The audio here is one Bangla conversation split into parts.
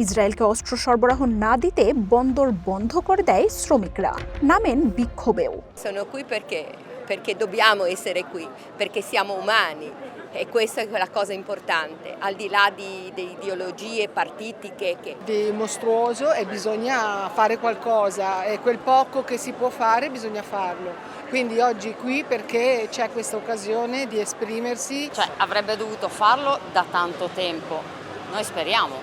ইসরায়েলকে অস্ত্র সরবরাহ না দিতে বন্দর বন্ধ করে দেয় শ্রমিকরা, নামেন বিক্ষোভেও। Sono qui perché dobbiamo essere qui, perché siamo umani e questa è la cosa importante, al di là di ideologie partitiche. Di mostruoso e bisogna fare qualcosa e quel poco che si può fare bisogna farlo. Quindi oggi qui perché c'è questa occasione di esprimersi. Avrebbe dovuto farlo da tanto tempo. Noi speriamo,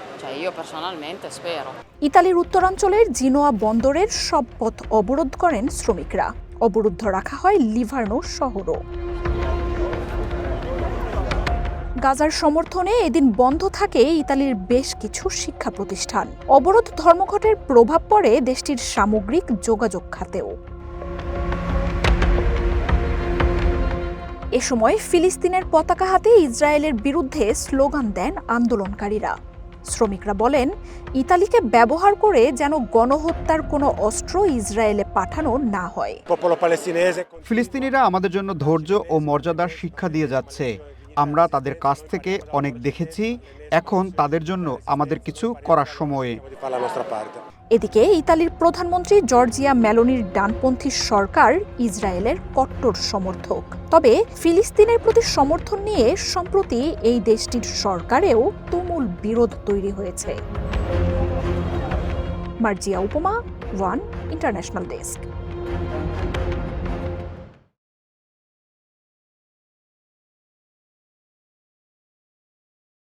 io personalmente spero. ইতালির উত্তরাঞ্চলের জিনোয়া বন্দরের সব পথ অবরোধ করেন শ্রমিকরা। অবরুদ্ধ রাখা হয় লিভার্নো শহরও। গাজার সমর্থনে এদিন বন্ধ থাকে ইতালির বেশ কিছু শিক্ষা প্রতিষ্ঠান। অবরোধ ধর্মঘটের প্রভাব পড়ে দেশটির সামগ্রিক যোগাযোগ খাতেও। এ সময় ফিলিস্তিনের পতাকা হাতে ইসরায়েলের বিরুদ্ধে স্লোগান দেন আন্দোলনকারীরা। শ্রমিকরা বলেন, ইতালিকে ব্যবহার করে যেন গণহত্যার কোনো অস্ত্র ইসরায়েলে পাঠানো না হয়। ফিলিস্তিনিরা আমাদের জন্য ধৈর্য ও মর্যাদার শিক্ষা দিয়ে যাচ্ছে। আমরা তাদের কাছ থেকে অনেক দেখেছি, এখন তাদের জন্য আমাদের কিছু করার সময়। এদিকে ইতালির প্রধানমন্ত্রী জর্জিয়া মেলোনির ডানপন্থী সরকার ইসরায়েলের কট্টর সমর্থক। তবে ফিলিস্তিনের প্রতি সমর্থন নিয়ে সম্প্রতি এই দেশটির সরকারেও তুমুল বিরোধ তৈরি হয়েছে। মার্জিয়া উপমা, ওয়ান ইন্টারন্যাশনাল ডেস্ক।